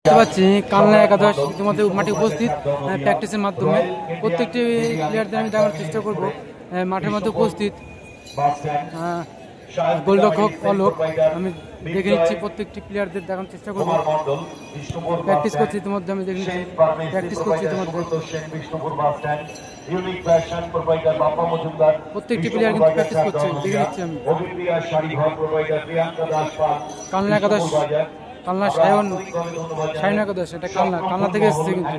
দেখতে পাচ্ছি কালনা একাদশ ইতিমধ্যে মাঠে উপস্থিত প্র্যাকটিসের মাধ্যমে প্রত্যেকটি প্লেয়ারদের আমি দেখানোর চেষ্টা করব মাঠের মধ্যে উপস্থিত গোলরক্ষক অলোক আমি দেখে নিচ্ছি প্রত্যেকটি প্লেয়ারদের দেখানোর চেষ্টা করব প্র্যাকটিস করছি ইতিমধ্যে আমি দেখে নিচ্ছি প্র্যাকটিস করছি ইতিমধ্যে প্রত্যেকটি প্লেয়ার কিন্তু প্র্যাকটিস করছে দেখে নিচ্ছি আমি কালনা একাদশ কালনা সায়ন একাদশ এটা কালনা থেকে এসেছে কিন্তু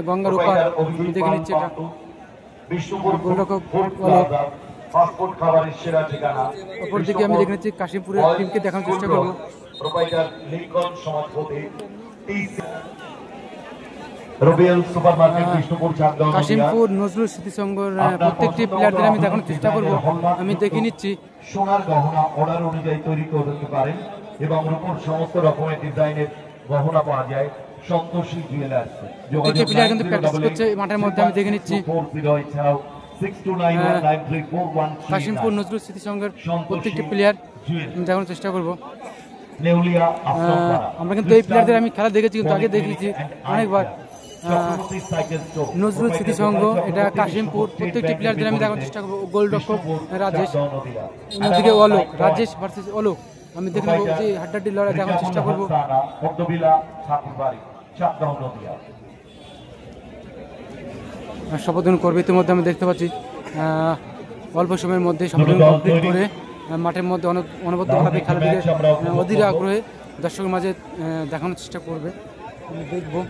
গঙ্গার উপার আমি দেখে নিচ্ছি এটা গোলরক্ষক অলোক অপরদিকে আমি দেখে নিচ্ছি কাশিমপুরের টিমকে দেখানোর চেষ্টা করবো কাশিমপুর নজরুল স্মৃতি সংঘের প্রত্যেকটি প্লেয়ারদের আমি দেখানোর চেষ্টা করবো আমি দেখে নিচ্ছি সোনার গহনা অর্ডার অনুযায়ী তৈরি করতে পারেন এবং রূপোর সমস্ত রকমের ডিজাইনের গহনা পাওয়া যায় সন্তোষী জুয়েলার্স। প্রত্যেকটি প্লেয়ার কিন্তু প্র্যাকটিস করছে মাঠের মধ্যে আমি দেখে নিচ্ছি কাশিমপুর নজরুল স্মৃতি সংঘের প্রত্যেকটি প্লেয়ার আমি দেখানোর চেষ্টা করবো আমরা কিন্তু এই প্লেয়ারদের আমি খেলা দেখেছি কিন্তু আগে দেখেছি অনেকবার নজরুল স্মৃতি সংঘ এটা কাশিমপুর প্রত্যেকটি প্লেয়ারদের আমি দেখানোর চেষ্টা করবো গোলরক্ষক রাজেশ অন্যদিকে অলোক রাজেশ ভার্সেস অলোক আমি দেখে নেবো যে হাড্ডাহাড্ডি লড়াই দেখানোর চেষ্টা করবো শপথন করবে ইতিমধ্যে আমি দেখতে পাচ্ছি অল্প সময়ের মধ্যে শপথন কমপ্লিট করে মাঠের মধ্যে অনবদ্যভাবে খেলা দিকে অধীর আগ্রহে দর্শকের মাঝে দেখানোর চেষ্টা করবে আমি দেখবো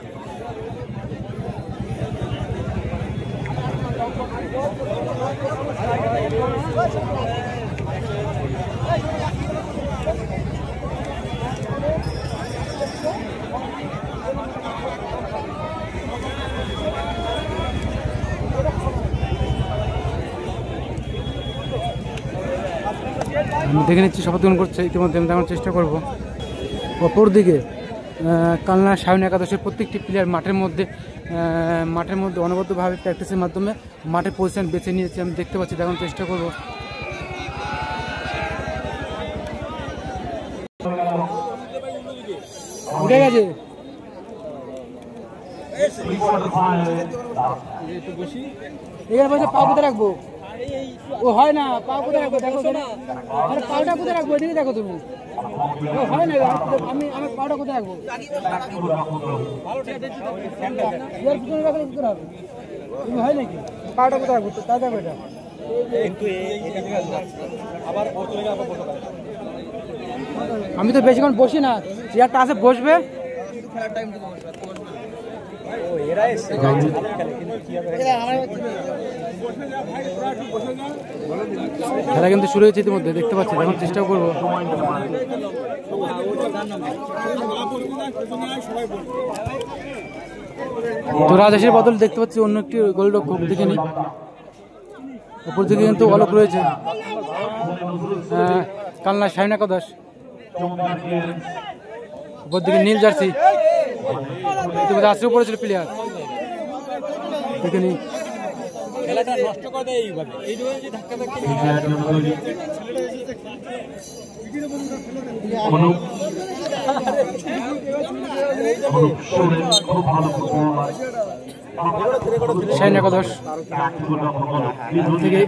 আমি দেখে নিচ্ছি শপথ গ্রহণ করছে ইতিমধ্যে আমি দেখানোর চেষ্টা করবো অপরদিকে কালনা সায়ন একাদশের প্রত্যেকটি প্লেয়ার মাঠের মধ্যে অনবদ্যভাবে প্র্যাকটিসের মাধ্যমে মাঠে পজিশন বেছে নিয়েছে আমি দেখতে পাচ্ছি দেখানোর চেষ্টা করবো উঠে গেছে এখানে বসে পা কোথায় রাখবো ও হয় না পা কোথায় রাখবো দেখো পাটা কোথায় রাখবো এদিকে দেখো তুমি ও হয় না আমি আমার পাটা কোথায় রাখবো তুমি হয় নাকি পাটা কোথায় রাখবো তা দেখো এটা আমি তো বেশিক্ষণ বসি না চেয়ারটা আছে বসবে খেলা কিন্তু শুরু হয়েছে ইতিমধ্যে দেখতে পাচ্ছি এখন চেষ্টা করবো তো রাজেশের বদল দেখতে পাচ্ছি অন্য একটি গোলরক্ষক দেখে নি অপর দিকে কিন্তু অলোক রয়েছে কালনা সায়ন একাদশ অপর দিকে নীল জার্সি ইতিমধ্যে আশ্রয় পড়েছিল প্লেয়ার দেখে নি খেলাটা নষ্ট করে দেয় এইভাবে এইভাবে যে ধাক্কা ধাক্কি সায়ন একাদশ থেকে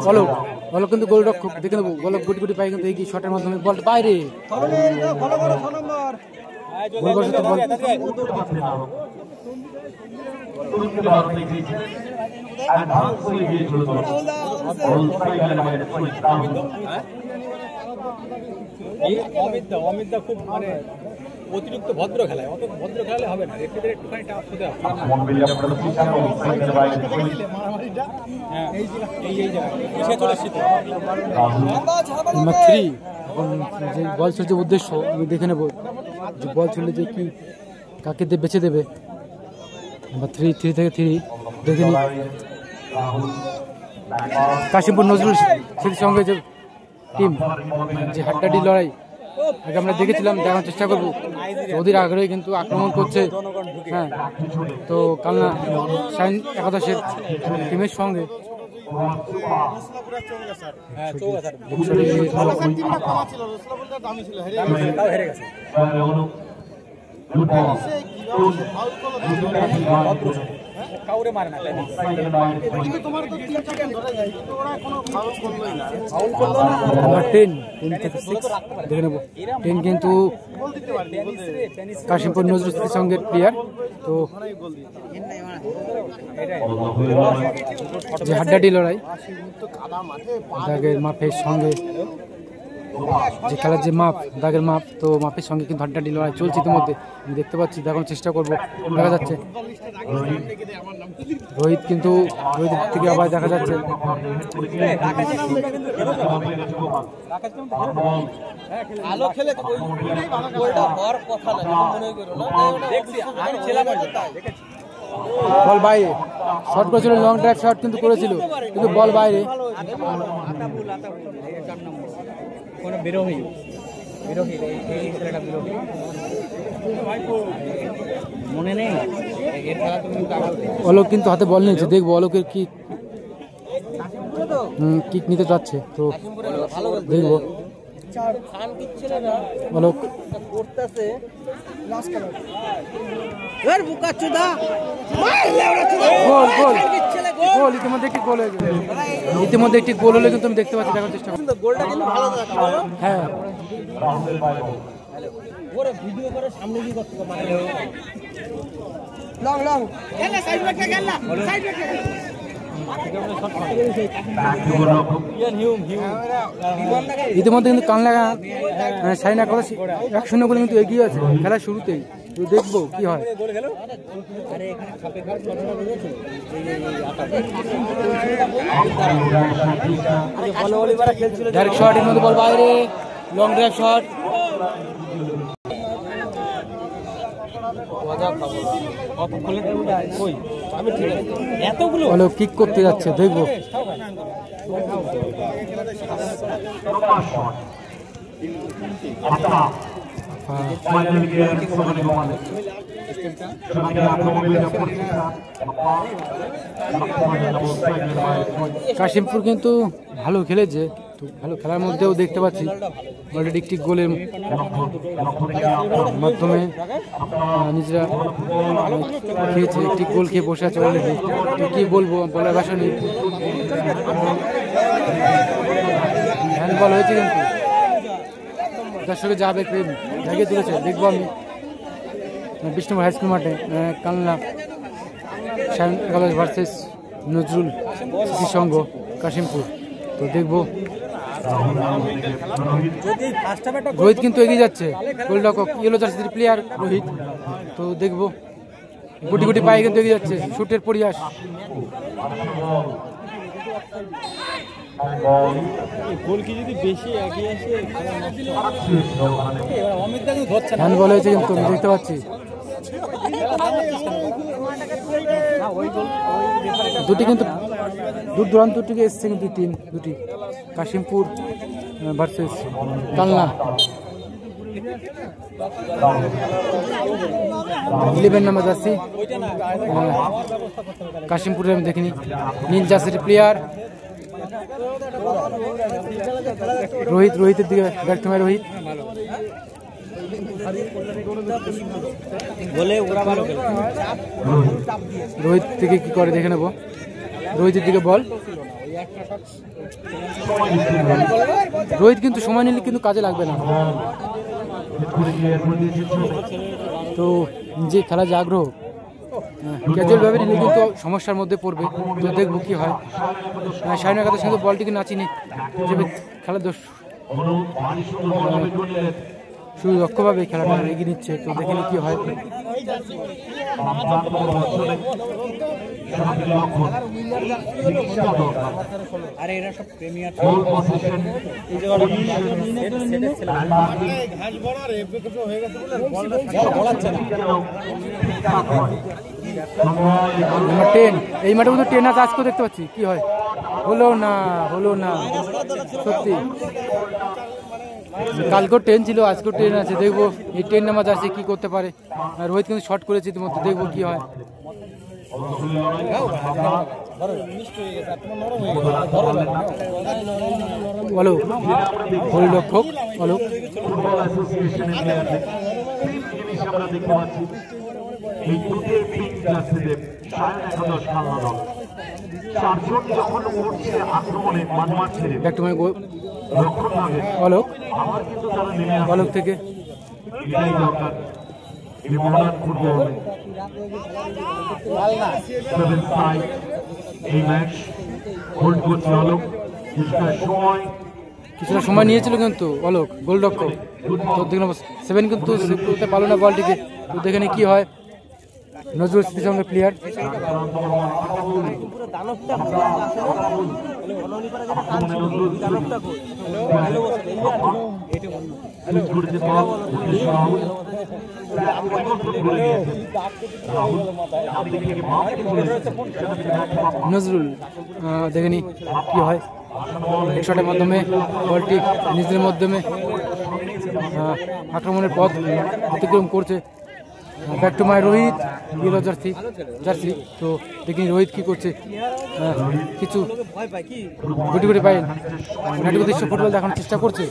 অলোক কিন্তু গোলরক্ষক দেখে নেবো গোলক গুটি গুটি পাই কিন্তু এই শটের মাধ্যমে বলটা বাইরে অমিতদা খুব মানে অতিরিক্ত ভদ্র খেলায় অত ভদ্র খেলালে হবে না রেফারিদের একটুখানি টাফ হতে হবে যে বল চলছে উদ্দেশ্য আমি দেখে নেবো যে বল চললে যে কি কাকে বেছে দেবে থ্রি থেকে থ্রি দেখে নি কাশিমপুর নজরুল স্মৃতির সঙ্গে যে টিম যে হাড্ডাহাড্ডি লড়াই আগে আমরা দেখেছিলাম দেখার চেষ্টা করবো অধীর আগ্রহে কিন্তু আক্রমণ করছে হ্যাঁ তো কালনা সায়ন একাদশের টিমের সঙ্গে কাউরে মারে না নাম্বার 10 থেকে 6 দেখে নেব। 10 কিন্তু কাশিমপুর নজরুল ইসলামের সঙ্গে প্লেয়ার। তো যে হাড্ডাহাড্ডি লড়াই দাগের মাপের সঙ্গে, যে খেলার যে মাপ দাগের মাপ, তো মাপের সঙ্গে কিন্তু হাড্ডাহাড্ডি লড়াই চলছে ইতিমধ্যে। আমি দেখতে পাচ্ছি, দেখানোর চেষ্টা করবো। দেখা যাচ্ছে রোহিত, কিন্তু রোহিত থেকে আবার দেখা যাচ্ছে বল বাইরে শট করেছিল, লং ড্রাইভ শট কিন্তু করেছিল, কিন্তু বল বাইরে। মনে নেই অলোক কিন্তু হাতে বল নিয়েছে, দেখবো অলোকের কি কিক নিতে চাচ্ছে, তো দেখবো অলোক। গোল ইতিমধ্যে একটি গোল হয়ে গেছে, ইতিমধ্যে একটি গোল হলে কিন্তু আমি দেখতে পাচ্ছি, দেখার চেষ্টা করছি। হ্যাঁ ইতিমধ্যে কিন্তু কানলা সাইনা কথা 1-0 গোলে কিন্তু এগিয়ে আছে খেলার শুরুতেই। তো দেখবো কি হয়। ডাইরেক্ট শট, এর মধ্যে বল বাইরে, লং ড্রাইভ শট। বলো কিক করতে যাচ্ছে, দেখবো। কাশিমপুর কিন্তু ভালো খেলেছে, তো ভালো খেলার মধ্যেও দেখতে পাচ্ছি অলরেডি একটি গোলের মাধ্যমে নিজেরা খেয়েছে, একটি গোল খেয়ে বসে আছে অলরেডি। তো কি বলবো, বলার ভাষা নেই। হ্যান্ডবল হয়েছে কিন্তু দর্শকে যাবে প্রেম জাগিয়ে তুলেছে, দেখবো আমি বিষ্ণুপুর হাই স্কুল মাঠে কালনা ভার্সেস নজরুল স্মৃতি সংঘ কাশিমপুর। তো দেখবো রোহিত কিন্তু এগিয়ে যাচ্ছে, গোলরক্ষক ইয়েলো জার্সির প্লেয়ার রোহিত। তো দেখবো গুটি গুটি পায়ে কিন্তু এগিয়ে যাচ্ছে, শুটের প্রয়াস। হ্যান্ডবল হয়েছে কিন্তু আমি দেখতে পাচ্ছি। দুটি কিন্তু দূর দূরান্ত থেকে এসছে কিন্তু টিম দুটি, Kashimpur versus Kalna. 11 number jersey কাশিমপুরের আমি দেখিনি, নীল জার্সির প্লেয়ার রোহিত। রোহিতের দিকে ব্যাক টু রোহিত। রোহিত থেকে কি করে দেখে নেবো। রোহিতের দিকে বল, রোহিত কিন্তু সময় নিলে কিন্তু কাজে লাগবে না। তো যে খেলা যে আগ্রহ ক্যাজুয়াল ভাবে নিলে কিন্তু সমস্যার মধ্যে পড়বে। তো দেখবো কি হয়। শাহিনা কাদের সঙ্গে বলটিকে নাচিনি, খেলার দোষ শুধু দক্ষভাবে খেলাটা এগিয়ে নিচ্ছে। তো দেখিনি কি হয়। এই মাঠে কিন্তু 10 আছে, আজকেও দেখতে পাচ্ছি কি হয়। হলো না, হলো না সত্যি। কালকেও 10 ছিল, আজকেও 10 আছে। দেখবো এই 10 নাম্বার আছে কি করতে পারে। রোহিত কিন্তু শর্ট করেছে ইতিমধ্যে, দেখবো কি হয়। বলো গোলরক্ষক বলো আমরা দেখতে পাচ্ছি এই দুটির পিঙ্ক জার্সিতে সায়ন একাদশ খেলনা দল চারজন যখন উঠছে আক্রমণে মানমার ছেড়ে ব্যাক টু মাই রক্ষণ ভাবে অলোক, আবার কিন্তু তারা নেমে আসে। অলোক থেকে এটাই দরকার এই মডার্ন ফুটবলে। এই ম্যাচ হোল্ড করছে অলোক, কিছুটা সময় নিয়েছিল কিন্তু অলোক গোলরক্ষক, তো দেখুন 7 কিন্তু সেভ করতে পারলো না বলটিকে। তো দেখে কি হয়, নজরুল স্মৃতির সঙ্গে প্লেয়ার নজরুল দেখেনি কি হয়, হেডশটের মাধ্যমে বলটি নিজের মাধ্যমে আক্রমণের পথ অতিক্রম করছে। Back to my Rohit, yellow jersey. তো দেখি রোহিত কি করছে, কিছু গুটি গুটি পাই নাটক দৃশ্য ফুটবল দেখানোর চেষ্টা করছে।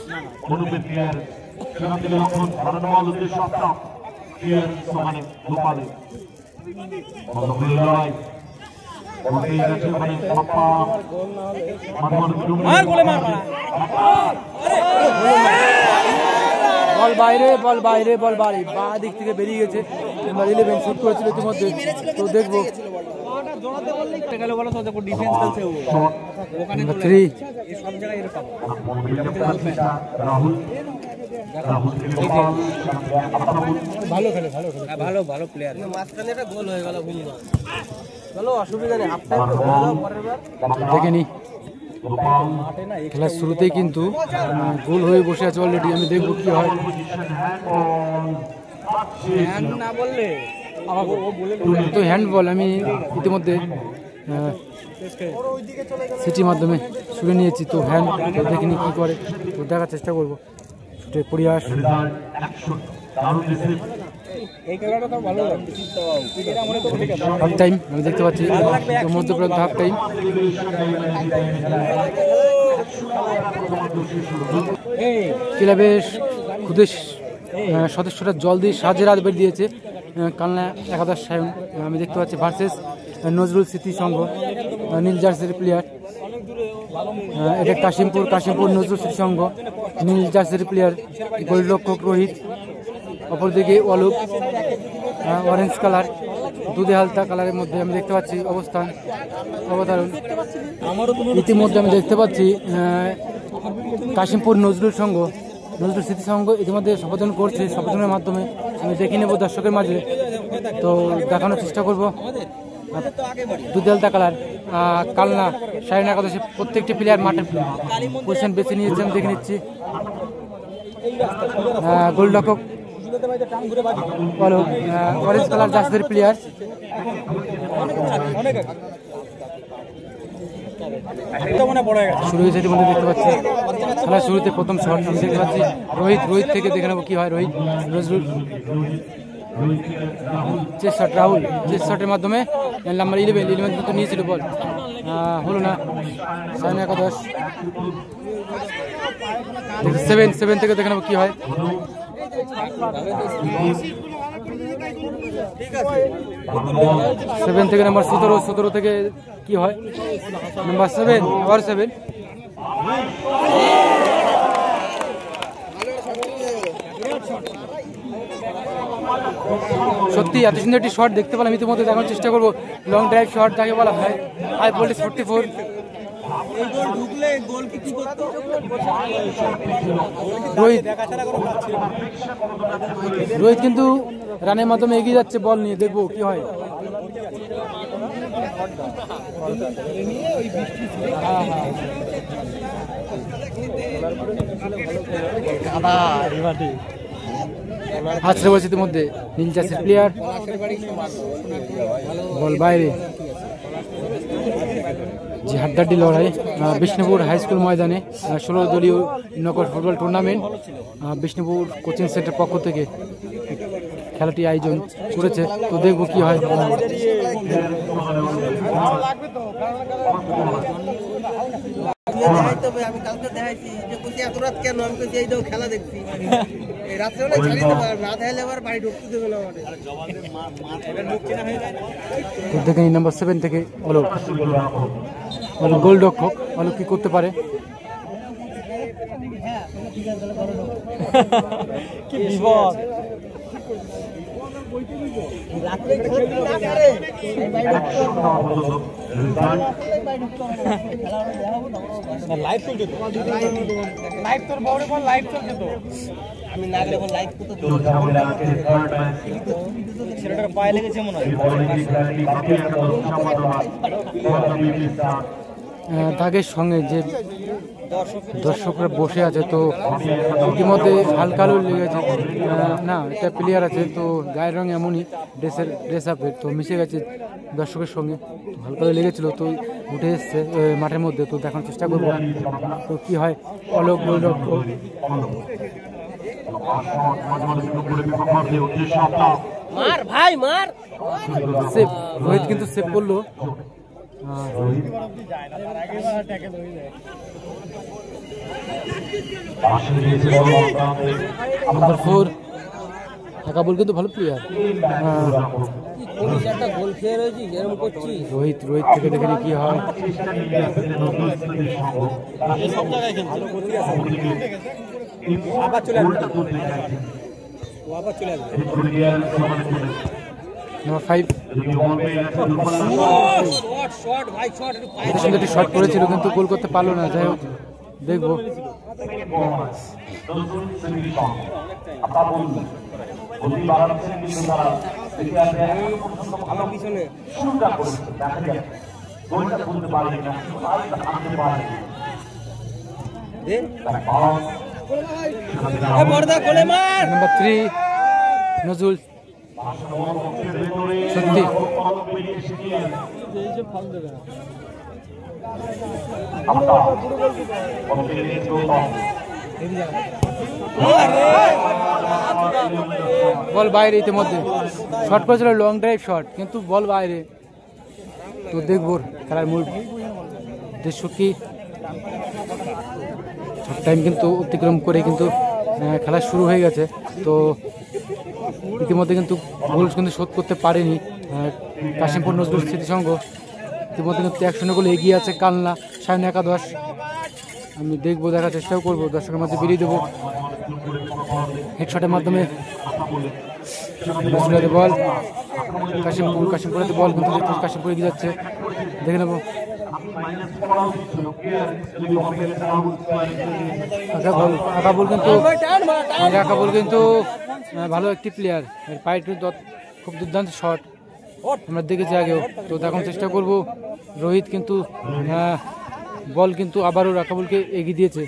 বল বাইরে, বল বাইরে, বল বাইরে, বা দিক থেকে বেরিয়ে গেছে। নাম্বার 11 শুট করেছিল ইতিমধ্যে, তো দেখবো। নাম্বার 3 ভালো প্লেয়ার, মাঝখানে একটা গোল হয়ে গেল, চলো অসুবিধা নেই। দেখে নি খেলার শুরুতেই কিন্তু গোল হয়ে বসে আছে অলরেডি। আমি দেখবো কি হয়। না বললে তো হ্যান্ডবল আমি ইতিমধ্যে সিটির মাধ্যমে শুনে নিয়েছি, তো হ্যান্ড দেখিনি কি করে, তো দেখার চেষ্টা করবো। শুটে প্রয়াস, হাফ টাইম আমি দেখতে পাচ্ছি, মধ্যপ্রান্ত হাফ টাইম। ক্লাবের খুদের সদস্যরা জল দিয়ে সাহায্যের হাত বের দিয়েছে কালনা একাদশ সায়ন আমি দেখতে পাচ্ছি ভার্সেস নজরুল স্মৃতি সংঘ, নীল জার্সির প্লেয়ার। এটা কাশিমপুর নজরুল স্মৃতি সংঘ, নীল জার্সির প্লেয়ার গোলরক্ষক রোহিত, অপরদিকে অলোক অরেঞ্জ কালার, দুধে হালতা কালারের মধ্যে আমি দেখতে পাচ্ছি অবতারণ। ইতিমধ্যে আমি দেখতে পাচ্ছি কাশিমপুর নজরুল স্মৃতি সংঘ ইতিমধ্যে সম্বোধন করছে। সম্বোধনের মাধ্যমে আমি দেখে নেব দর্শকের মাঝে, তো দেখানোর চেষ্টা করব। দুধে হালতা কালার কালনা সায়ন একাদশে প্রত্যেকটি প্লেয়ার মাঠের পজিশন বেছে নিয়েছে, আমি দেখে নিচ্ছি। গোলরক্ষক অরেঞ্জ কালার জার্সির প্লেয়ার। শুরু হয়েছে ইতিমধ্যে দেখতে পাচ্ছি। খেলার শুরুতে প্রথম শট আমি দেখতে পাচ্ছি রোহিত থেকে দেখে নেবো কি হয়। Rohit Nazrul chest shot, Rahul chest শটের মাধ্যমে নাম্বার 11 কিন্তু নিয়েছিল বল, হলো না। সায়ন একাদশ 7 থেকে দেখে নেবো কি হয়। 7 থেকে নাম্বার 17 থেকে কি হয়। নাম্বার 7 আবার 7 সত্যি এত সুন্দর একটি শট দেখতে পেলাম ইতিমধ্যে, দেখানোর চেষ্টা করবো। লং ড্রাইভ শট যাকে বলা হয়, হাই ভোল্টেজ 44। রোহিত কিন্তু রানের মাধ্যমে এগিয়ে যাচ্ছে বল নিয়ে, দেখবো কি হয়। হাতড়ে বলছে ইতিমধ্যে নীল জার্সির প্লেয়ার, বল বাইরে। যে হাড্ডাহাড্ডি লড়াই বিষ্ণুপুর হাই স্কুল ময়দানে 16 দলীয় knockout football tournament Bishnupur coaching centre পক্ষ থেকে খেলাটি আয়োজন করেছে, তো দেখবো কি হয়। আমি কালকে দেখাইছি যে এত রাত কেন, আমি খেলা দেখছি। তো দেখে নিই নাম্বার 7 থেকে অলোক, অলোক গোলরক্ষক। অলোক কি করতে পারে? কি বিপদ! লাইভ চলছে তো, লাইভ তোর বড় বল লাইভ চলছে তো। আমি না গেলে লাইভ করতে ছেলেটার পায়ে লেগেছে মনে হয়। দাগের সঙ্গে যে দর্শকরা বসে আছে, তো ইতিমধ্যে হালকা আলো লেগেছে। না, এটা প্লেয়ার আছে, তো গায়ের রং এমনই, ড্রেস আপের, তো মিশে গেছে দর্শকের সঙ্গে, হালকা আলো লেগেছিল, তো উঠে এসছে মাঠের মধ্যে। তো দেখার চেষ্টা করবো তো কি হয়। অলোক গোলরক্ষক, মার ভাই মার। সেভ, রোহিত কিন্তু সেভ করলো। নাম্বার 4 কাবুল কিন্তু ভালো প্লেয়ার। গোল খেয়ে রয়েছি যেরকম করছি। রোহিত থেকে দেখে কি হয়। সব জায়গায় খেলছে। আবার চলে আসবে, ও আবার চলে আসবে। নাম্বার 5 শট ভাই শট এর সঙ্গে একটি শট করেছিল কিন্তু গোল করতে পারলো না। যাই হোক, দেখবো। পিছনে নাম্বার 3 নজরুল, সত্যি বল বাইরে। ইতিমধ্যে শট করেছিল, লং ড্রাইভ শট, কিন্তু বল বাইরে। তো দেখবো খেলার মূল উদ্দেশ্য কি। টাইম কিন্তু অতিক্রম করে কিন্তু খেলা শুরু হয়ে গেছে। তো ইতিমধ্যে কিন্তু গোল কিন্তু শোধ করতে পারেনি কাশিমপুর নজরুল স্মৃতি সংঘ। ইতিমধ্যে কিন্তু 1-0 গোলে এগিয়ে আছে কালনা সায়ন একাদশ। আমি দেখবো, দেখার চেষ্টাও করবো, দর্শকের মধ্যে বেরিয়ে দেবো। হেডশটের মাধ্যমে বল কাশিমপুরের বল কিন্তু কাশিমপুর এগিয়ে যাচ্ছে, দেখে নেবো। আকাবুল কিন্তু ভালো একটি প্লেয়ার, এর পায়ে খুব দুর্দান্ত শট আমরা দেখেছি আগেও। তো দেখার চেষ্টা করব। রোহিত কিন্তু বল কিন্তু আবারও আকাবুলকে এগিয়ে দিয়েছে।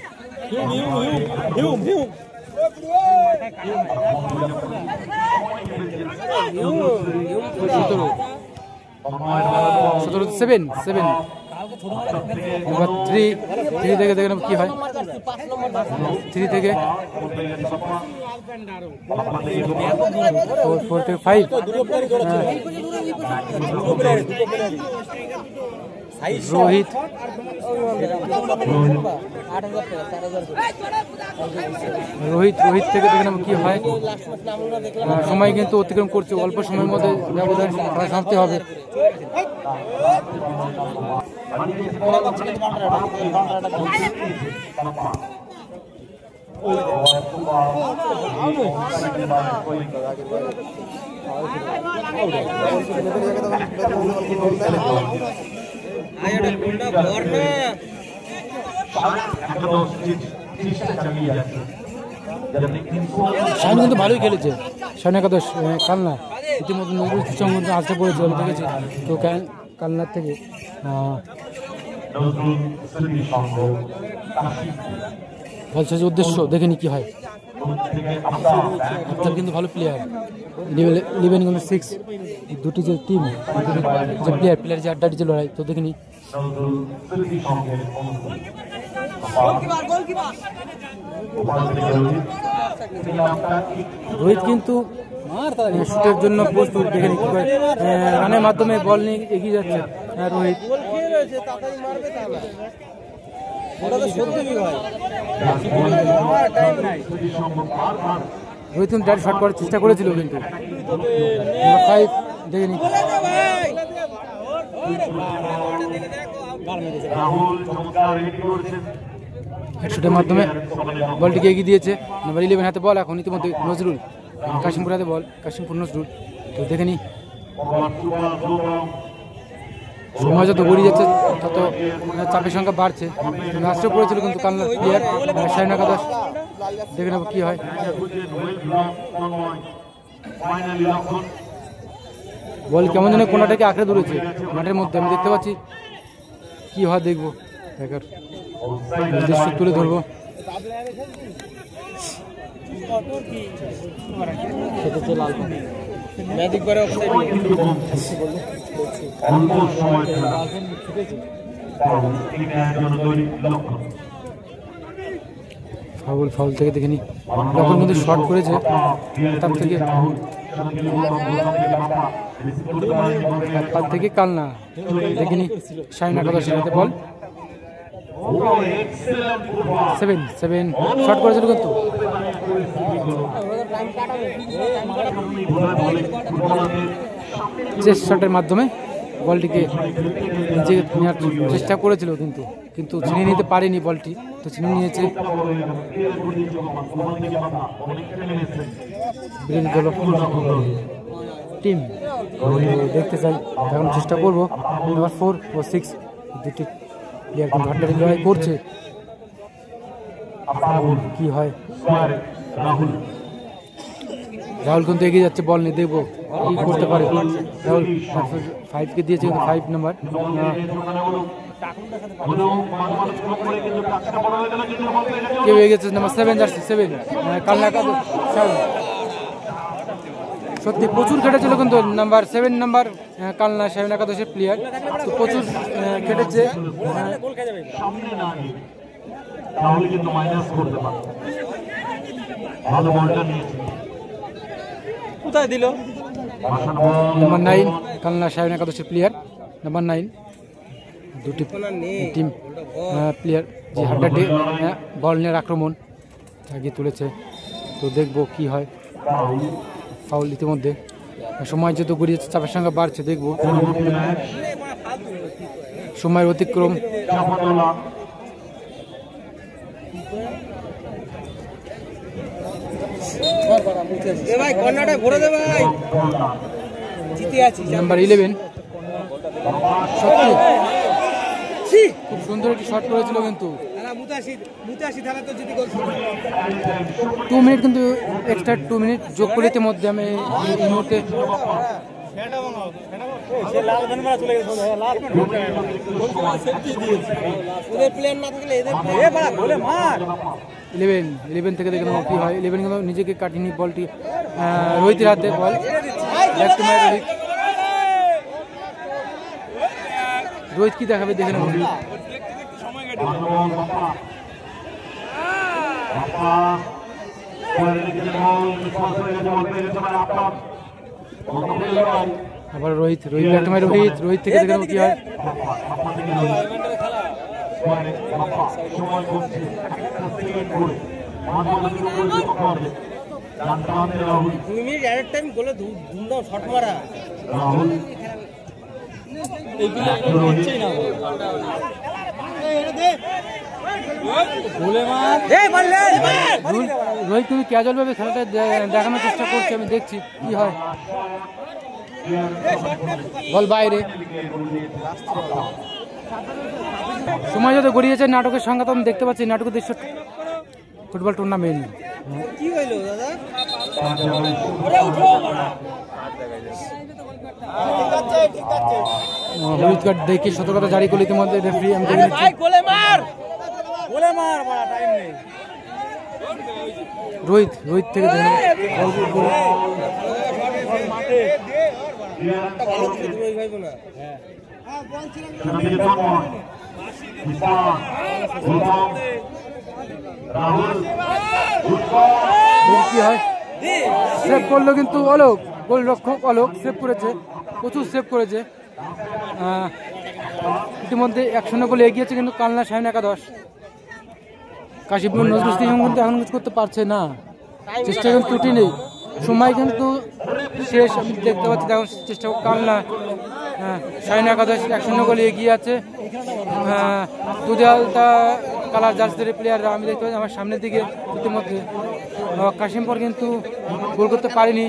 7 এবার 3 থেকে দেখে নেব কি হয়। 3 থেকে 4 থেকে 5 রোহিত থেকে দেখে নেব কি হয়। সময় কিন্তু অতিক্রম করছে, অল্প সময়ের মধ্যে ব্যবধান শান্তি হবে। শাইন কিন্তু ভালোই খেলেছে, শাইন একাদশ কালনা। ইতিমধ্যে নজরুল সঙ্গে আসতে পড়েছে, আমি দেখেছি। তো কালনার থেকে বলছে যে উদ্দেশ্য দেখে নি কি হয়। আফতার কিন্তু ভালো প্লেয়ার, 11-6 দুটি যে টিম, যে প্লেয়ার যে আড্ডাটি যে লড়াই, তো দেখে নি। রোহিত কিন্তু শুটের জন্য প্রস্তুত, দেখে নি কি করে। রানের মাধ্যমে বল নিয়ে এগিয়ে যাচ্ছে রোহিত। রোহিত কিন্তু ডাইরেক্ট শট করার চেষ্টা করেছিল কিন্তু নাম্বার 5 দেখে নি রাহুল চমৎকার হিট করেছেন হেডশটের মাধ্যমে বলটিকে এগিয়ে দিয়েছে নাম্বার 11 হাতে বল এখন ইতিমধ্যে নজরুল কাশিমপুর হাতে বল কাশিমপুর নজরুল তো দেখে নি সময় যত গড়িয়ে যাচ্ছে তত চাপের সংখ্যা বাড়ছে লাস্টে পড়েছিল কিন্তু কান্নার প্লেয়ার শাহিন একাদশ দেখে নেবো কি হয় বল কেমন যেন কোনাটাকে আঁকড়ে ধরেছে মাঠের মধ্যে আমি দেখতে পাচ্ছি কি হয় দেখবো দেখার দৃশ্য তুলে ধরবো ম্যাজিক করে অফসাইড অল্প সময় ফাউল থেকে দেখে নি যখন কিন্তু শর্ট করেছে তার থেকে তার থেকে কালনা দেখিনি শাহিন একাদশের হাতে বল 7 শর্ট করেছিল কিন্তু চেস্ট শটের মাধ্যমে বলটিকে নিজে নেওয়ার চেষ্টা করেছিল কিন্তু ছিনিয়ে নিতে পারেনি বলটি তো ছিনিয়ে নিয়েছে টিম দেখতে চাই এখন চেষ্টা করবো নাম্বার 4 ও 6 দুটি প্লেয়ার কিন্তু হাড্ডাহাড্ডি লড়াই করছে কি হয় রাহুল কিন্তু এগিয়ে যাচ্ছে বল নিয়ে দেখবো কি করতে পারে রাহুল 5কে দিয়েছে কিন্তু 5 নাম্বার কেউ এগিয়ে গেছে নাম্বার 7 জার্সি 7 কালনা সত্যি প্রচুর কেটেছিল কিন্তু নাম্বার 7 নাম্বার কালনা শাহিন একাদশের প্লেয়ার তো প্রচুর কেটেছে তাহলে কিন্তু মাইনাস করতে পারবে ভালো বলটা নিয়েছে কোথায় দিল নাম্বার 9 কালনা শাহিন একাদশের প্লেয়ার নাম্বার 9 দুটি টিম প্লেয়ার যে হাড্ডাহাড্ডি বল নিয়ে আক্রমণ এগিয়ে তুলেছে তো দেখবো কি হয় ফাউল ইতিমধ্যে সময় যেহেতু গড়িয়ে যাচ্ছে চাপের সংখ্যা বাড়ছে দেখবো সময়ের অতিক্রম ভাই কর্নারটা ভরে দে ভাই জিতে আছি নাম্বার 11 সত্যি খুব সুন্দর একটি শট করেছিল কিন্তু 2 মিনিট কিন্তু এক্সট্রা 2 মিনিট যোগ করে ইতিমধ্যে আমি এই মুহূর্তে ওদের প্লেয়ার না থাকলে এদের 11 থেকে দেখে নেবো কি হয় 11 কিন্তু নিজেকে কাটিনি বলটি রোহিতের হাতে বল রোহিত কি দেখাবে দেখে নেবো আবার রোহিত রোহিত থেকে দেখে নেবো কি হয় রোহিত তুমি ক্যাজুয়াল ভাবে খেলাটা দেখানোর চেষ্টা করছি আমি দেখছি কি হয় বল বাইরে সময় যত গড়িয়েছে নাটকের সংখ্যা তো আমি দেখতে পাচ্ছি নাটকের দৃশ্য ফুটবল টুর্নামেন্ট কি হইলো দাদা হলুদ কার্ড দেখে সতর্কতা জারি করলে ইতিমধ্যে রেফারি আমি দেখে নিচ্ছি রোহিত থেকে কি হয় সেভ করলো কিন্তু অলোক গোলরক্ষক অলোক সেভ করেছে প্রচুর সেভ করেছে ইতিমধ্যে 1-0 গোলে এগিয়েছে কিন্তু কালনা শাহিন একাদশ কাশিমপুর নজরুল ইসলাম কিন্তু এখন কিছু করতে পারছে না চেষ্টা কিন্তু ত্রুটি নেই, সময় কিন্তু শেষ। আমি দেখতে পাচ্ছি দেখুন চেষ্টা কালনা, হ্যাঁ শাহিন একাদশ 1-0 গোলে এগিয়ে আছে। দুধে আলতা কালার জার্সির প্লেয়াররা আমি দেখতে পাচ্ছি আমার সামনের দিকে ইতিমধ্যে কাশিমপুর কিন্তু গোল করতে পারেনি।